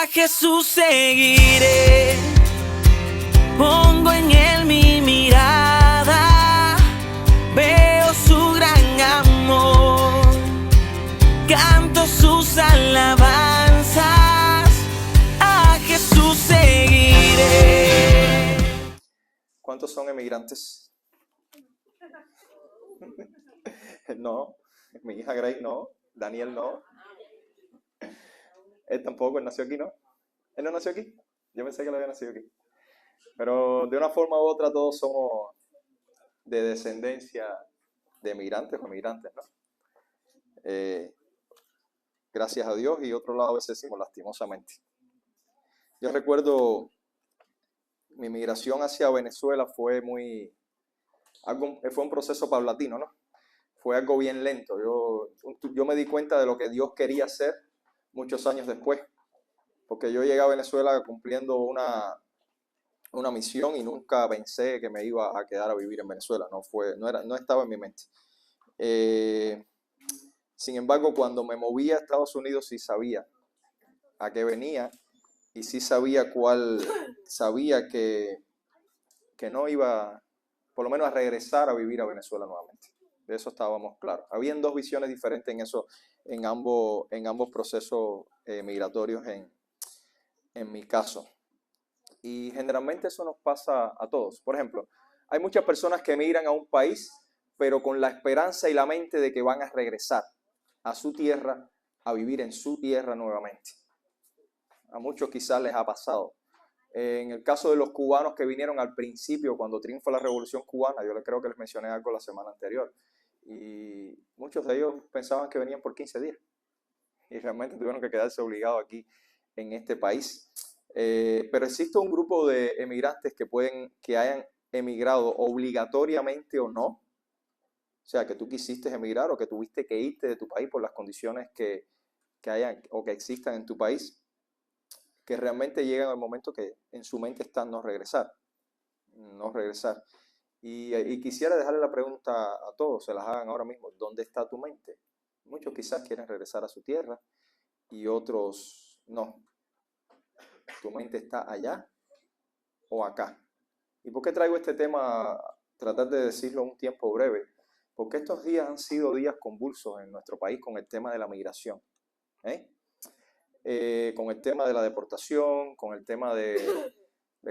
A Jesús seguiré, pongo en él mi mirada, veo su gran amor, canto sus alabanzas, a Jesús seguiré. ¿Cuántos son emigrantes? No, mi hija Grace no, Daniel no, él tampoco, él nació aquí, ¿no? ¿Él no nació aquí? Yo pensé que él había nacido aquí. Pero de una forma u otra todos somos de descendencia de emigrantes o emigrantes, ¿no? Gracias a Dios, y otro lado a veces decimos lastimosamente. Yo recuerdo mi migración hacia Venezuela fue fue un proceso paulatino, ¿no? Fue algo bien lento. Yo me di cuenta de lo que Dios quería hacer muchos años después, porque yo llegué a Venezuela cumpliendo una misión y nunca pensé que me iba a quedar a vivir en Venezuela. No estaba en mi mente. Sin embargo, cuando me moví a Estados Unidos sí sabía a qué venía, y sí sabía que no iba, por lo menos, a regresar a vivir a Venezuela nuevamente. De eso estábamos claros. Habían dos visiones diferentes en ambos procesos migratorios en mi caso. Y generalmente eso nos pasa a todos. Por ejemplo, hay muchas personas que emigran a un país, pero con la esperanza y la mente de que van a regresar a su tierra, a vivir en su tierra nuevamente. A muchos quizás les ha pasado. En el caso de los cubanos que vinieron al principio, cuando triunfó la Revolución Cubana, yo creo que les mencioné algo la semana anterior, y muchos de ellos pensaban que venían por 15 días, y realmente tuvieron que quedarse obligados aquí en este país. Pero existe un grupo de emigrantes que hayan emigrado obligatoriamente o no. O sea, que tú quisiste emigrar o que tuviste que irte de tu país por las condiciones que hayan o que existan en tu país, que realmente llegan al momento que en su mente está no regresar. Y quisiera dejarle la pregunta a todos, se las hagan ahora mismo: ¿dónde está tu mente? Muchos quizás quieren regresar a su tierra y otros no. ¿Tu mente está allá o acá? ¿Y por qué traigo este tema? Tratar de decirlo en un tiempo breve. Porque estos días han sido días convulsos en nuestro país con el tema de la migración. Con el tema de la deportación, con el tema de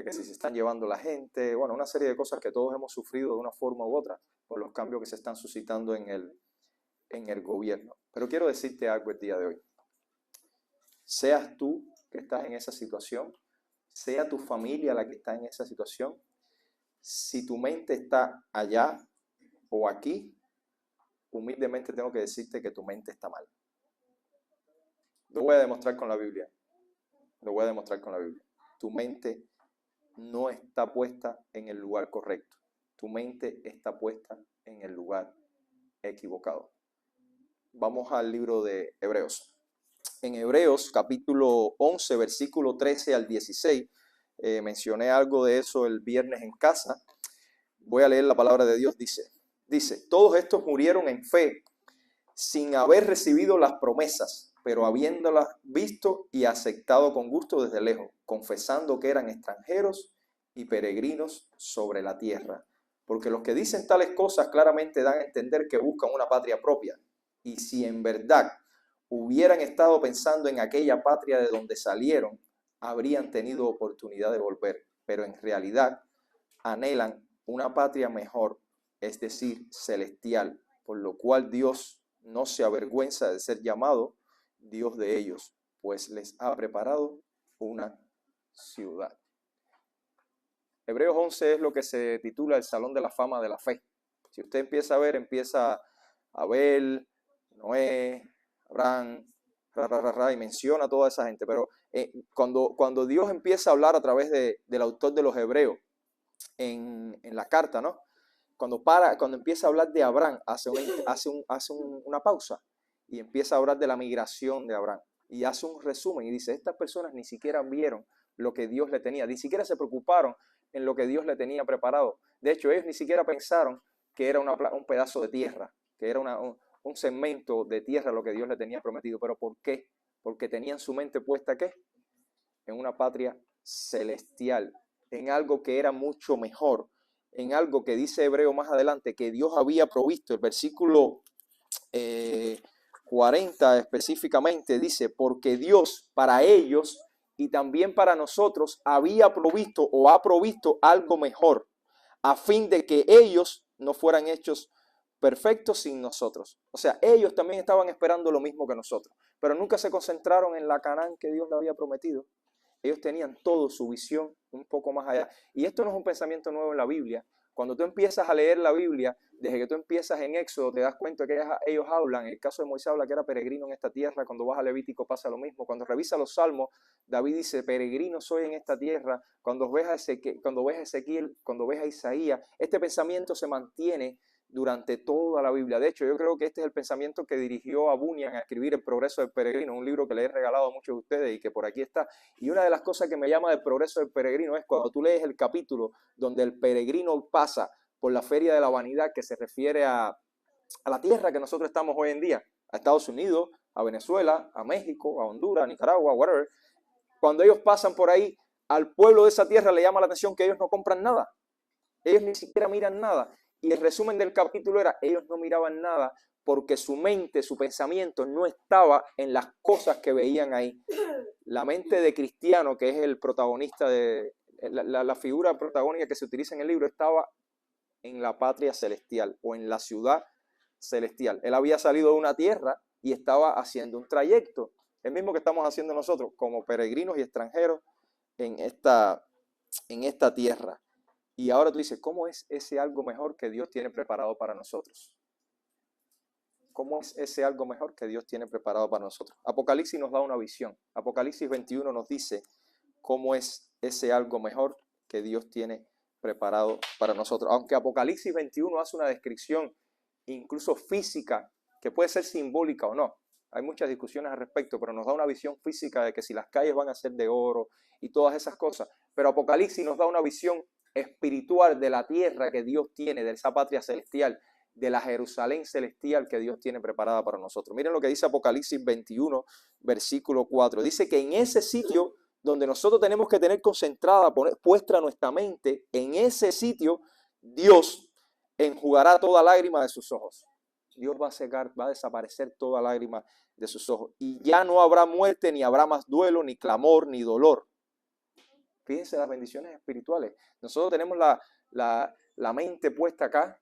que si se están llevando la gente, bueno, una serie de cosas que todos hemos sufrido de una forma u otra por los cambios que se están suscitando en el gobierno. Pero quiero decirte algo el día de hoy. Seas tú que estás en esa situación, sea tu familia la que está en esa situación, si tu mente está allá o aquí, humildemente tengo que decirte que tu mente está mal. Lo voy a demostrar con la Biblia. Tu mente no está puesta en el lugar correcto. Tu mente está puesta en el lugar equivocado. Vamos al libro de Hebreos. En Hebreos capítulo 11, versículo 13 al 16, mencioné algo de eso el viernes en casa. Voy a leer la palabra de Dios. Dice, todos estos murieron en fe, sin haber recibido las promesas, pero habiéndolas visto y aceptado con gusto desde lejos, confesando que eran extranjeros y peregrinos sobre la tierra. Porque los que dicen tales cosas claramente dan a entender que buscan una patria propia. Y si en verdad hubieran estado pensando en aquella patria de donde salieron, habrían tenido oportunidad de volver. Pero en realidad anhelan una patria mejor, es decir, celestial, por lo cual Dios no se avergüenza de ser llamado Dios de ellos, pues les ha preparado una ciudad. Hebreos 11 es lo que se titula el Salón de la Fama de la Fe. Si usted empieza a ver Abel, Noé, Abraham, y menciona a toda esa gente. Pero cuando Dios empieza a hablar a través del autor de los Hebreos en la carta, ¿no? Cuando empieza a hablar de Abraham, hace una pausa y empieza a hablar de la migración de Abraham. Y hace un resumen y dice, estas personas ni siquiera vieron lo que Dios le tenía, ni siquiera se preocuparon en lo que Dios le tenía preparado. De hecho, ellos ni siquiera pensaron que era un pedazo de tierra, que era un segmento de tierra lo que Dios le tenía prometido. ¿Pero por qué? Porque tenían su mente puesta, ¿qué? en una patria celestial, en algo que era mucho mejor, en algo que dice Hebreo más adelante, que Dios había provisto. El versículo 40 específicamente dice, porque Dios para ellos y también para nosotros había provisto o ha provisto algo mejor, a fin de que ellos no fueran hechos perfectos sin nosotros. O sea, ellos también estaban esperando lo mismo que nosotros, pero nunca se concentraron en la Canaán que Dios le había prometido. Ellos tenían todo su visión un poco más allá. Y esto no es un pensamiento nuevo en la Biblia. Cuando tú empiezas a leer la Biblia, desde que tú empiezas en Éxodo, te das cuenta que ellos hablan. En el caso de Moisés habla que era peregrino en esta tierra. Cuando vas a Levítico pasa lo mismo. Cuando revisa los Salmos, David dice, peregrino soy en esta tierra. Cuando ves a Ezequiel, cuando ves a Isaías, este pensamiento se mantiene durante toda la Biblia. De hecho, yo creo que este es el pensamiento que dirigió a Bunyan a escribir El Progreso del Peregrino, un libro que le he regalado a muchos de ustedes y que por aquí está. Y una de las cosas que me llama del Progreso del Peregrino es cuando tú lees el capítulo donde el peregrino pasa por la Feria de la Vanidad, que se refiere a la tierra que nosotros estamos hoy en día, a Estados Unidos, a Venezuela, a México, a Honduras, a Nicaragua, whatever. Cuando ellos pasan por ahí, al pueblo de esa tierra le llama la atención que ellos no compran nada. Ellos ni siquiera miran nada. Y el resumen del capítulo era, ellos no miraban nada porque su mente, su pensamiento no estaba en las cosas que veían ahí. La mente de Cristiano, que es el protagonista, la figura protagónica que se utiliza en el libro, estaba en la patria celestial o en la ciudad celestial. Él había salido de una tierra y estaba haciendo un trayecto, el mismo que estamos haciendo nosotros como peregrinos y extranjeros en esta tierra. Y ahora tú dices, ¿cómo es ese algo mejor que Dios tiene preparado para nosotros? ¿Cómo es ese algo mejor que Dios tiene preparado para nosotros? Apocalipsis nos da una visión. Apocalipsis 21 nos dice cómo es ese algo mejor que Dios tiene preparado para nosotros. Aunque Apocalipsis 21 hace una descripción incluso física, que puede ser simbólica o no. Hay muchas discusiones al respecto, pero nos da una visión física de que si las calles van a ser de oro y todas esas cosas. Pero Apocalipsis nos da una visión espiritual de la tierra que Dios tiene, de esa patria celestial, de la Jerusalén celestial que Dios tiene preparada para nosotros. Miren lo que dice Apocalipsis 21, versículo 4. Dice que en ese sitio donde nosotros tenemos que tener concentrada, puesta nuestra mente, en ese sitio, Dios enjugará toda lágrima de sus ojos. Dios va a secar, va a desaparecer toda lágrima de sus ojos. Y ya no habrá muerte, ni habrá más duelo, ni clamor, ni dolor. Fíjense las bendiciones espirituales. Nosotros tenemos la mente puesta acá.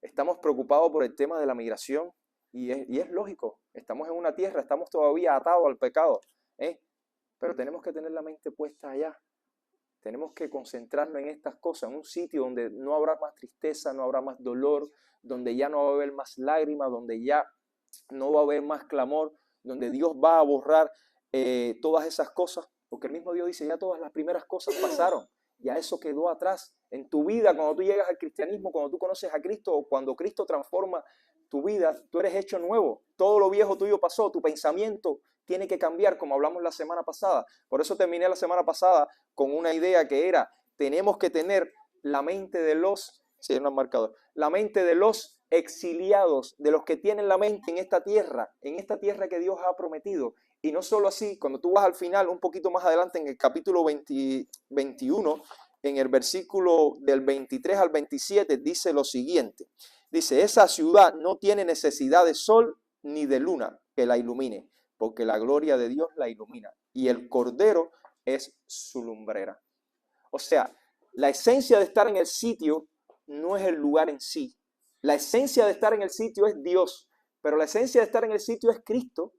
Estamos preocupados por el tema de la migración. Y es lógico. Estamos en una tierra, estamos todavía atados al pecado. Pero tenemos que tener la mente puesta allá. Tenemos que concentrarnos en estas cosas, en un sitio donde no habrá más tristeza, no habrá más dolor, donde ya no va a haber más lágrimas, donde ya no va a haber más clamor, donde Dios va a borrar todas esas cosas, porque el mismo Dios dice, ya todas las primeras cosas pasaron, ya eso quedó atrás. En tu vida, cuando tú llegas al cristianismo, cuando tú conoces a Cristo, o cuando Cristo transforma tu vida, tú eres hecho nuevo. Todo lo viejo tuyo pasó, tu pensamiento tiene que cambiar, como hablamos la semana pasada. Por eso terminé la semana pasada con una idea que era, tenemos que tener la mente de los, sí, no han marcado, la mente de los exiliados, de los que tienen la mente en esta tierra que Dios ha prometido. Y no solo así, cuando tú vas al final, un poquito más adelante, en el capítulo 21, en el versículo del 23 al 27, dice lo siguiente. Dice, esa ciudad no tiene necesidad de sol ni de luna que la ilumine, porque la gloria de Dios la ilumina, y el Cordero es su lumbrera. O sea, la esencia de estar en el sitio no es el lugar en sí. La esencia de estar en el sitio es Dios, pero la esencia de estar en el sitio es Cristo,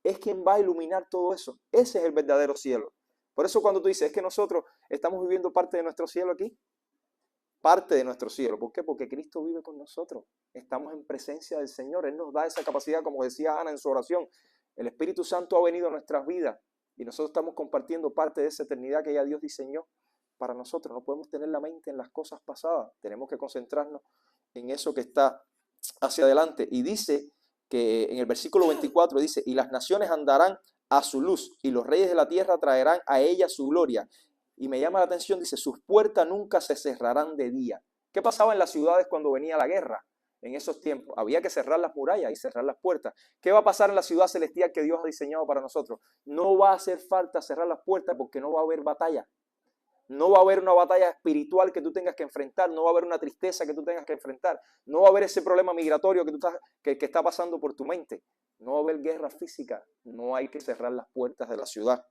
es quien va a iluminar todo eso. Ese es el verdadero cielo. Por eso cuando tú dices, es que nosotros estamos viviendo parte de nuestro cielo aquí, parte de nuestro cielo. ¿Por qué? Porque Cristo vive con nosotros. Estamos en presencia del Señor. Él nos da esa capacidad, como decía Ana en su oración. El Espíritu Santo ha venido a nuestras vidas y nosotros estamos compartiendo parte de esa eternidad que ya Dios diseñó para nosotros. No podemos tener la mente en las cosas pasadas. Tenemos que concentrarnos en eso que está hacia adelante. Y dice que en el versículo 24 dice, y las naciones andarán a su luz y los reyes de la tierra traerán a ella su gloria. Y me llama la atención, dice, sus puertas nunca se cerrarán de día. ¿Qué pasaba en las ciudades cuando venía la guerra? en esos tiempos, había que cerrar las murallas y cerrar las puertas. ¿Qué va a pasar en la ciudad celestial que Dios ha diseñado para nosotros? No va a hacer falta cerrar las puertas porque no va a haber batalla. No va a haber una batalla espiritual que tú tengas que enfrentar, no va a haber una tristeza que tú tengas que enfrentar, no va a haber ese problema migratorio que está pasando por tu mente, no va a haber guerra física, no hay que cerrar las puertas de la ciudad,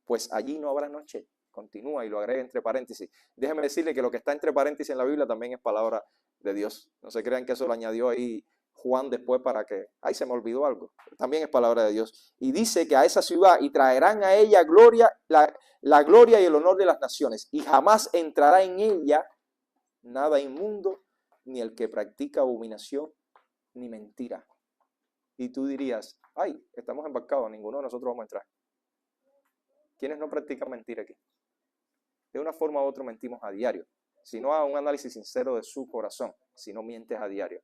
pues allí no habrá noche. Continúa y lo agrega entre paréntesis. Déjeme decirle que lo que está entre paréntesis en la Biblia también es palabra de Dios. No se crean que eso lo añadió ahí Juan después para que, ay, se me olvidó algo. También es palabra de Dios. Y dice que a esa ciudad y traerán a ella gloria, la gloria y el honor de las naciones. Y jamás entrará en ella nada inmundo, ni el que practica abominación, ni mentira. Y tú dirías, ay, estamos embarcados, ninguno de nosotros vamos a entrar. ¿Quiénes no practican mentira aquí? De una forma u otra mentimos a diario. Si no, a un análisis sincero de su corazón, si no mientes a diario.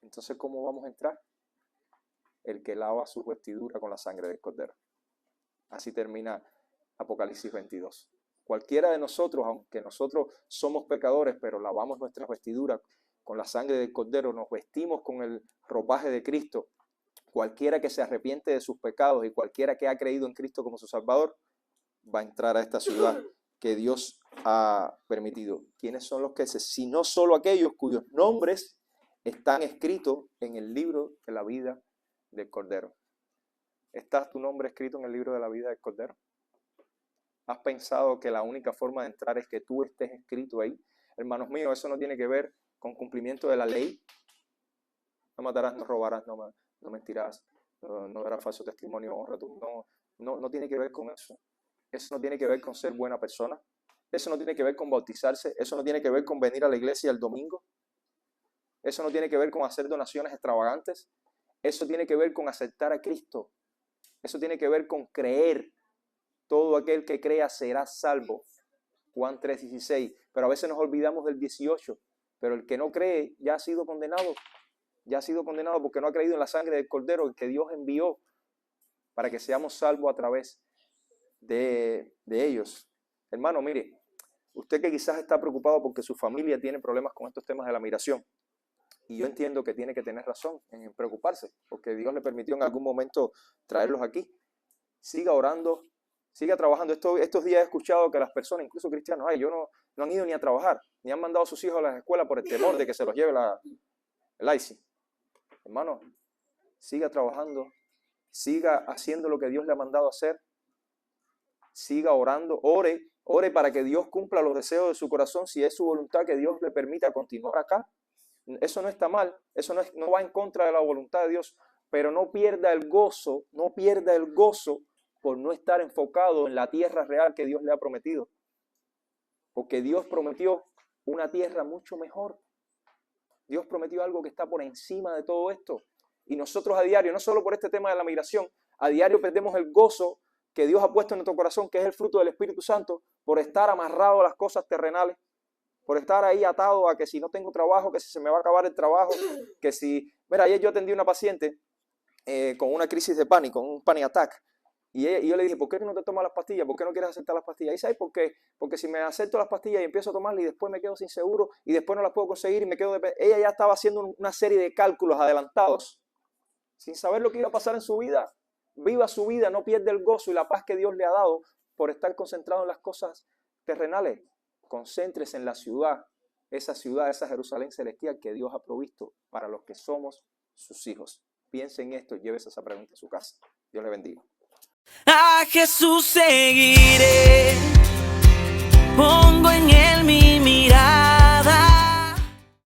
Entonces, ¿cómo vamos a entrar? El que lava su vestidura con la sangre del Cordero. Así termina Apocalipsis 22. Cualquiera de nosotros, aunque nosotros somos pecadores, pero lavamos nuestras vestiduras con la sangre del Cordero, nos vestimos con el ropaje de Cristo. Cualquiera que se arrepiente de sus pecados y cualquiera que ha creído en Cristo como su Salvador, va a entrar a esta ciudad que Dios ha permitido. ¿Quiénes son los que si no solo aquellos cuyos nombres están escritos en el libro de la vida del Cordero? ¿Está tu nombre escrito en el libro de la vida del Cordero? ¿Has pensado que la única forma de entrar es que tú estés escrito ahí? Hermanos míos, eso no tiene que ver con cumplimiento de la ley. No matarás, no robarás, no mentirás, no darás falso testimonio, honra tú. No tiene que ver con eso. Eso no tiene que ver con ser buena persona. Eso no tiene que ver con bautizarse. Eso no tiene que ver con venir a la iglesia el domingo. Eso no tiene que ver con hacer donaciones extravagantes. Eso tiene que ver con aceptar a Cristo. Eso tiene que ver con creer. Todo aquel que crea será salvo. Juan 3:16. Pero a veces nos olvidamos del 18. Pero el que no cree ya ha sido condenado. Ya ha sido condenado porque no ha creído en la sangre del Cordero que Dios envió para que seamos salvos a través de ellos. Hermano, mire, usted que quizás está preocupado porque su familia tiene problemas con estos temas de la migración, y yo entiendo que tiene que tener razón en preocuparse, porque Dios le permitió en algún momento traerlos aquí. Siga orando, siga trabajando. Estos días he escuchado que las personas, incluso cristianos, no han ido ni a trabajar, ni han mandado a sus hijos a las escuelas por el temor de que se los lleve el ICE. Hermano, siga trabajando, siga haciendo lo que Dios le ha mandado hacer. Siga orando, ore para que Dios cumpla los deseos de su corazón, si es su voluntad que Dios le permita continuar acá. Eso no está mal, eso no va en contra de la voluntad de Dios, pero no pierda el gozo por no estar enfocado en la tierra real que Dios le ha prometido. Porque Dios prometió una tierra mucho mejor. Dios prometió algo que está por encima de todo esto. Y nosotros a diario, no solo por este tema de la migración, a diario perdemos el gozo que Dios ha puesto en nuestro corazón, que es el fruto del Espíritu Santo, por estar amarrado a las cosas terrenales, por estar ahí atado a que si no tengo trabajo, que si se me va a acabar el trabajo, que si... Mira, ayer yo atendí a una paciente con una crisis de pánico, un panic attack, y yo le dije, ¿por qué no te tomas las pastillas? ¿Por qué no quieres aceptar las pastillas? Y ¿sabes por qué? Porque si me acepto las pastillas y empiezo a tomarlas y después me quedo sin seguro y después no las puedo conseguir y me quedo de... Ella ya estaba haciendo una serie de cálculos adelantados, sin saber lo que iba a pasar en su vida. Viva su vida, no pierda el gozo y la paz que Dios le ha dado por estar concentrado en las cosas terrenales. Concéntrese en la ciudad, esa Jerusalén celestial que Dios ha provisto para los que somos sus hijos. Piense en esto y llévese esa pregunta a su casa. Dios le bendiga. A Jesús seguiré.